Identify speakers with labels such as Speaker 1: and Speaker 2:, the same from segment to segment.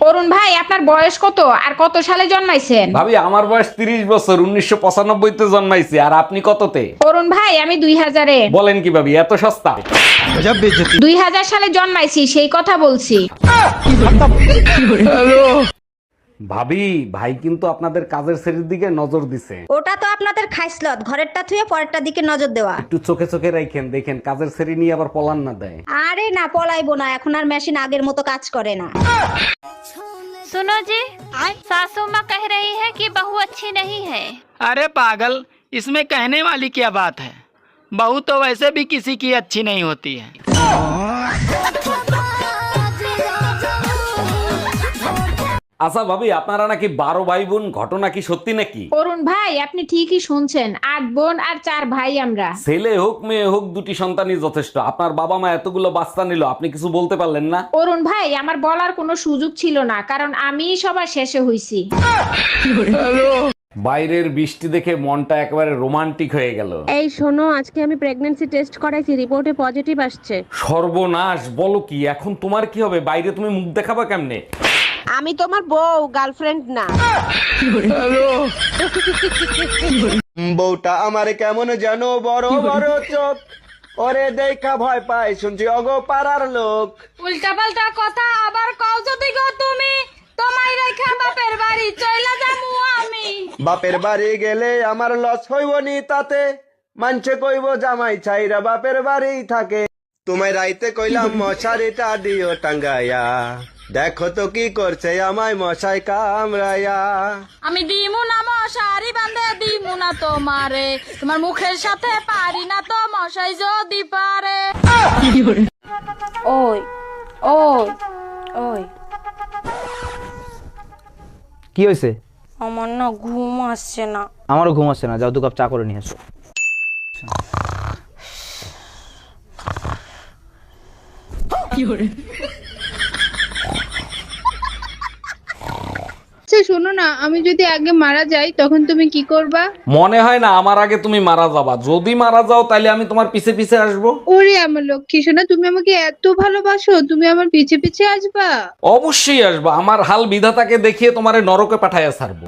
Speaker 1: অরুণ ভাই, আপনার বয়স কত আর কত সালে জন্মাইছেন?
Speaker 2: ভাবি আমার বয়স 30 বছর, 1995 তে জন্মাইছি। আর আপনি কততে?
Speaker 1: অরুণ ভাই, আমি 2000-এ।
Speaker 2: বলেন কি ভাবি, এত সস্তা?
Speaker 1: 2000 সালে জন্মাইছি, সেই কথা বলছি।
Speaker 2: ভাবি, ভাই কিন্তু আপনাদের কাজের শ্রেণীর দিকে নজর দিছে।
Speaker 3: ওটা তো আপনাদের খাইসলত, ঘরেরটা থুয়ে পরেরটার দিকে নজর দেওয়া।
Speaker 2: একটু চোখে চোখে রাখেন, দেখেন কাজের শ্রেণী নিয়ে আবার পলান না দেয়।
Speaker 3: আরে না, পলাইবো না, এখন আর মেশিন আগের মতো কাজ করে না।
Speaker 4: सुनो जी, सासू माँ कह रही है कि बहू अच्छी नहीं है।
Speaker 5: अरे पागल, इसमें कहने वाली क्या बात है। बहू तो वैसे भी किसी की अच्छी नहीं होती है।
Speaker 2: আচ্ছা ভাবি, আপনারা নাকি 12 ভাই বোন, ঘটনা কি সত্যি নাকি?
Speaker 1: অরুণ ভাই, আপনি ঠিকই শুনছেন, 8 বোন আর 4 ভাই আমরা।
Speaker 2: ছেলে হোক মেয়ে হোক, দুটি সন্তানই যথেষ্ট। আপনার বাবা মা এতগুলো বাচ্চা নিল, আপনি কিছু বলতে পারলেন না?
Speaker 1: অরুণ ভাই, আমার বলার কোনো সুযোগ ছিল না, কারণ আমিই সবার শেষে হইছি।
Speaker 2: বাইরের বৃষ্টি দেখে মনটা একেবারে রোমান্টিক হয়ে গেল।
Speaker 6: এই শোনো, আজকে আমি প্রেগন্যান্সি টেস্ট করাইছি, রিপোর্টে পজিটিভ আসছে।
Speaker 2: সর্বনাশ, বলো কি? এখন তোমার কি হবে? বাইরে তুমি মুখ দেখাবা কেমনে?
Speaker 6: আমি তোমার বউ, গার্লফ্রেন্ড না।
Speaker 7: বউটা আমার কেমন যেন বড় বড় চোখ, ওরে দেখা ভয় পাই শুনছি অগো পাড়ার লোক।
Speaker 1: উল্টা পাল্টা কথা আবার কও যদি গো তুমি, তোমায় রেখা বাপের বাড়ি চইলা যামু আমি।
Speaker 7: বাপের বাড়ি গেলে আমার লস হইব নি তাতে, মানছে কইব জামাই ছাইরা বাপের বাড়ি থাকে। তোমায় রাইতে কইলাম মশারিটা দিও টাঙ্গাইয়া, দেখো তো কি করছে আমায় মশাই কামড়াইয়া।
Speaker 1: আমি দিমু না মশারি বাঁধে দিমু না তোমারে, তোমার মুখের সাথে পারি না তো মশাই যদি পারে।
Speaker 6: ওই ওই ওই,
Speaker 8: কি হয়েছে?
Speaker 6: আমার না ঘুম আসছে না।
Speaker 8: আমারও ঘুম আসছে না, যাও 2 কাপ চা করে নিয়ে এসো।
Speaker 9: শোনো না, আমি যদি আগে মারা যাই তখন তুমি কি করবা?
Speaker 2: মনে হয় না আমার আগে তুমি মারা যাবা। যদি মারা যাও তাহলে আমি তোমার পিছে পিছে আসবো।
Speaker 9: ওরে আমার লক্ষ্মী সোনা, তুমি আমাকে এত ভালোবাসো, তুমি আমার পিছে পিছে আসবা?
Speaker 2: অবশ্যই আসবো। আমার হাল বিধাতাকে দেখিয়ে তোমারে নরকে পাঠাইয়া ছাড়বো।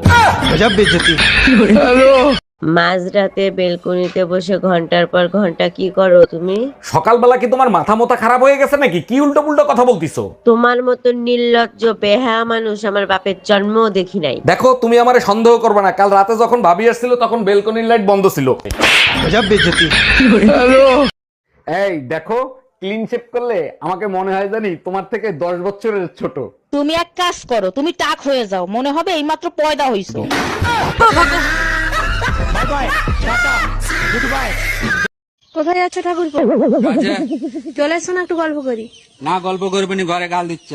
Speaker 10: মাঝরাতে বেলকনিতে বসে ঘন্টার পর ঘন্টা কি করো তুমি?
Speaker 2: সকালবেলা কি তোমার মাথা মোথা খারাপ হয়ে গেছে নাকি? কি উল্টো পুল্টো কথা বলতিছো?
Speaker 10: তোমার মতো নির্লজ্জ বেহায়া মানুষ আমার বাপের জন্মও দেখি নাই।
Speaker 2: দেখো, তুমি আমারে সন্দেহ করবে না। কাল রাতে যখন ভাবি আসছিল তখন বেলকনির লাইট বন্ধ ছিল। এই দেখো, ক্লিন শেভ করলে আমাকে মনে হয় জানি তোমার থেকে 10 বছরের ছোট।
Speaker 6: তুমি এক কাজ করো, তুমি টাক হয়ে যাও, মনে হবে এইমাত্র পয়দা হইছো।
Speaker 9: কোথায় যাচ্ছ ঠাকুর? চলে এসো না, একটু গল্প করি।
Speaker 5: না গল্প করবে নি, ঘরে গাল দিচ্ছ।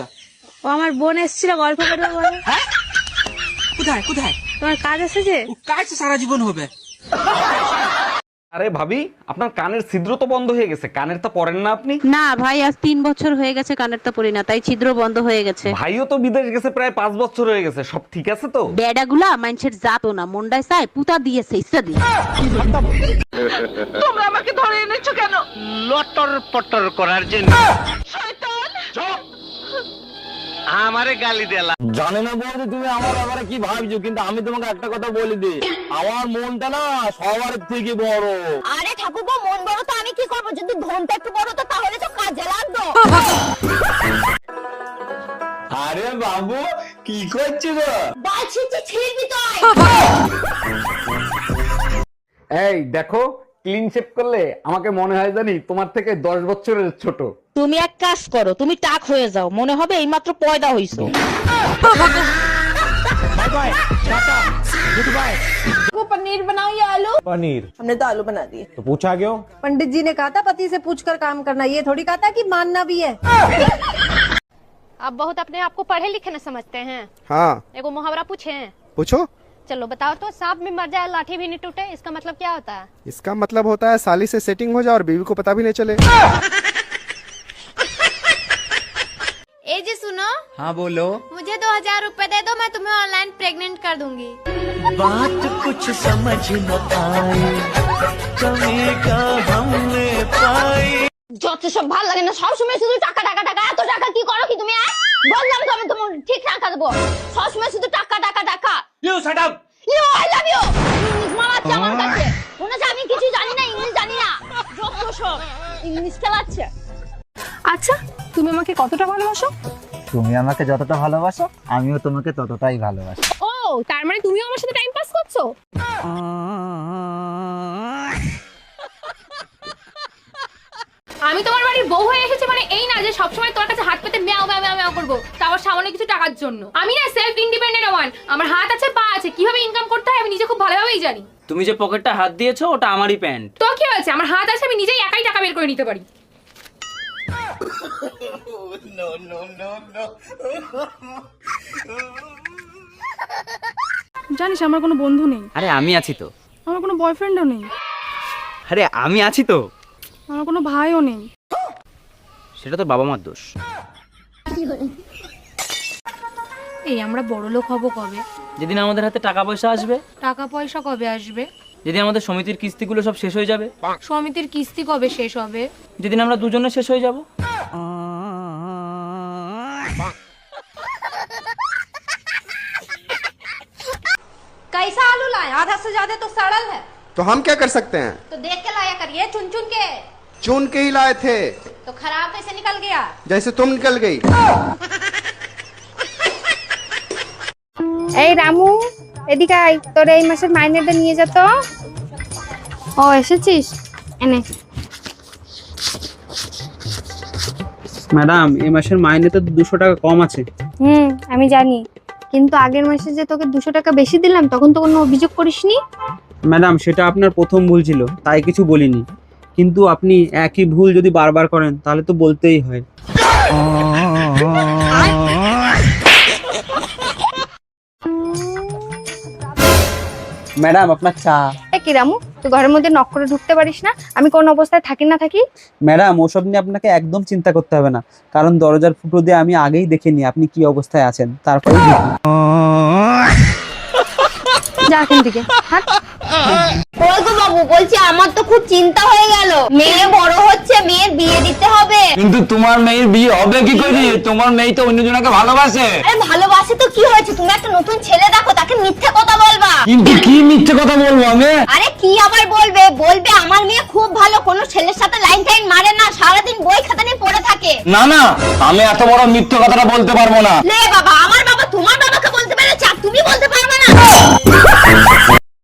Speaker 9: ও আমার বোন এসেছিল, গল্প করবে বলে।
Speaker 5: কোথায় কোথায়?
Speaker 9: তোমার কাজ আছে যে?
Speaker 5: কাজ সারা জীবন হবে।
Speaker 2: আরে ভাবি, আপনার কানের ছিদ্র তো বন্ধ হয়ে গেছে, কানের তো পরেন না আপনি?
Speaker 6: না ভাই, আজ 3 বছর হয়ে গেছে কানেরটা পরি না, তাই ছিদ্র বন্ধ হয়ে গেছে।
Speaker 2: ভাইও তো বিদেশ গেছে, প্রায় 5 বছর হয়ে গেছে। সব ঠিক আছে তো?
Speaker 6: বেডাগুলা মানুষের জাতো না, মুন্ডায় চাই পুতা দিয়েছে ইচ্ছা দিয়ে।
Speaker 5: তোমরা আমাকে ধরে এনেছো কেন? লটর পটর করার জন্য। শয়তান! চুপ! আমারে গালি দেলা।
Speaker 8: জানে না বলতে তুমি আমার ব্যাপারে কি ভাবছো, কিন্তু আমি তোমাকে একটা কথা বলে দিই, আমার মনটা না সবার থেকে বড়।
Speaker 3: আরে ঠাকুরপো, মন বড় তো আমি কি করবো? যদি ধনটা একটু বড় তো তাহলে তো কাজে লাগতো।
Speaker 8: আরে বাবু, কি করছো গো?
Speaker 3: বালছি ছিড়বি তুই।
Speaker 2: এই দেখো, ক্লিন শেভ করলে আমাকে মনে হয় জানি তোমার থেকে 10 বছরের ছোট।
Speaker 6: তুমি এক কাজ করো, তুমি টাক হয়ে যাও, মনে হবে এইমাত্র পয়দা হইছো।
Speaker 9: पनीर बनाओ या आलू?
Speaker 8: पनीर।
Speaker 9: हमने तो आलू बना दिए।
Speaker 8: तो पूछा क्यों?
Speaker 9: पंडित जी ने कहा था पति से पूछकर काम करना, ये थोड़ी कहा था कि मानना भी है।
Speaker 4: आप बहुत अपने आप को पढ़े लिखे न समझते हैं।
Speaker 7: हाँ
Speaker 4: एगो मुहावरा पूछे?
Speaker 7: पूछो।
Speaker 4: चलो बताओ तो, सांप भी मर जाए लाठी भी नहीं टूटे, इसका मतलब क्या होता है?
Speaker 7: इसका मतलब होता है साली से सेटिंग हो जाए और बीवी को पता भी नहीं चले।
Speaker 4: ए जी सुनो।
Speaker 5: हाँ बोलो।
Speaker 4: मुझे 2000 रुपए दे दो, मैं तुम्हें ऑनलाइन प्रेग्नेंट कर दूंगी।
Speaker 5: बात कुछ समझ न आई, कमी का हमने पाई।
Speaker 3: যত সব ভালো লাগে না, সবসময় শুধু টাকা টাকা টাকা। এত টাকা কি করো কি তুমি? বললাম তো আমি তোমার ঠিক টাকা দেবো, সবসময় শুধু টাকা টাকা টাকা।
Speaker 5: You shut up.
Speaker 3: You I love you. English মারাচ্ছে আমার কাছে, মনে হচ্ছে আমি কিছু জানি না, ইংলিশ জানি না, যত সব ইংলিশ খেলাচ্ছে।
Speaker 9: আচ্ছা, তুমি আমাকে কতটা ভালোবাসো?
Speaker 11: তুমি আমাকে যতটা ভালোবাসো আমিও তোমাকে ততটাই ভালোবাসি।
Speaker 9: ও, তার মানে তুমিও আমার সাথে টাইম পাস করছো? আমি তোমার বাড়ির বউ হয়ে এসেছি মানে এই না যে সবসময় তোর কাছে হাত পেতে ম্যাও ম্যাও ম্যাও ম্যাও করবো, তারপর সামান্য কিছু টাকার জন্য। আমি না সেলফ ইন্ডিপেন্ডেন্ট ওয়ান, আমার হাত আছে পা আছে, কিভাবে ইনকাম করতে হয় আমি নিজে খুব ভালোভাবেই জানি।
Speaker 8: তুমি যে পকেটটা হাত দিয়েছো ওটা আমারই প্যান্ট।
Speaker 9: তো কি হয়েছে, আমার হাত আছে, আমি নিজেই একাই টাকা বের করে নিতে পারি।
Speaker 1: জানিস আমার কোনো বন্ধু নেই,
Speaker 8: আরে আমি আছি তো।
Speaker 1: আমার কোনো বয়ফ্রেন্ডও নেই,
Speaker 8: আরে আমি আছি তো।
Speaker 1: আমার কোনো ভাইও নেই।
Speaker 8: সেটা তো বাবা মার দোষ।
Speaker 9: এই আমরা বড় লোক হব কবে?
Speaker 8: যেদিন আমাদের হাতে টাকা পয়সা আসবে।
Speaker 9: টাকা পয়সা কবে আসবে?
Speaker 8: যেদিন আমাদের সমিতির কিস্তিগুলো সব শেষ হয়ে যাবে।
Speaker 9: সমিতির কিস্তি কবে শেষ হবে?
Speaker 8: যেদিন আমরা দুজনে শেষ হয়ে যাব।
Speaker 3: कैसा आलू लाए? आधा से ज्यादा तो सड़ल है।
Speaker 7: तो हम क्या कर सकते हैं?
Speaker 3: तो देख के लाया करिए, चुन चुन के।
Speaker 7: चुन के ही लाए थे,
Speaker 3: तो खराब कैसे निकल गया?
Speaker 7: जैसे तुम निकल गई।
Speaker 9: এই রামু, এদিকে আয়, তোর এই মাসের মাইনেটা নিয়ে যা তো। ও এসেছিস, এনে।
Speaker 8: ম্যাডাম এই মাসের মাইনে তো 200 টাকা কম আছে।
Speaker 9: আমি জানি, কিন্তু আগের মাসে যে তোকে 200 টাকা বেশি দিলাম তখন তো কোনো অভিযোগ করিসনি।
Speaker 8: ম্যাডাম সেটা আপনার প্রথম ভুল ছিল, তাই কিছু বলিনি। কিন্তু আপনি একই ভুল যদি বারবার করেন তাহলে তো বলতেই হয়। ম্যাডাম আপনার চা।
Speaker 9: কি রামু, তুই ঘরের মধ্যে নক করে ঢুকতে পারিস না? আমি কোন অবস্থায় থাকি না থাকি?
Speaker 8: ম্যাডাম ওসব নিয়ে আপনাকে একদম চিন্তা করতে হবে না, কারণ দরজার ফুটো দিয়ে আমি আগেই দেখে নিই আপনি কি অবস্থায় আছেন, তারপরে
Speaker 9: যা এখান থেকে, হাট।
Speaker 3: ওই গো বাবু, বলছি আমার তো খুব চিন্তা হয়ে গেল। মেয়ে বড় হচ্ছে, মেয়ের বিয়ে দিতে হবে।
Speaker 8: কিন্তু তোমার মেয়ের বিয়ে হবে কি করে? তোমার মেয়ে তো অন্যজনকে ভালোবাসে।
Speaker 3: আরে ভালোবাসে তো কি হয়েছে, তুমি একটা নতুন ছেলে দেখো, তাকে মিথ্যে কথা বলবা।
Speaker 8: কিন্তু কি মিথ্যে কথা বলবো আমি?
Speaker 3: আরে কি আবার বলবে, বলবে আমার মেয়ে খুব ভালো, কোনো ছেলের সাথে লাইন টাইন মারে না, সারাদিন বই খাতা নিয়ে পড়ে থাকে।
Speaker 8: না না, আমি এত বড় মিথ্যে কথাটা বলতে পারবো না।
Speaker 3: লে বাবা, আমার বাবা তোমার বাবাকে বলতে পেরেছে আর তুমি বলতে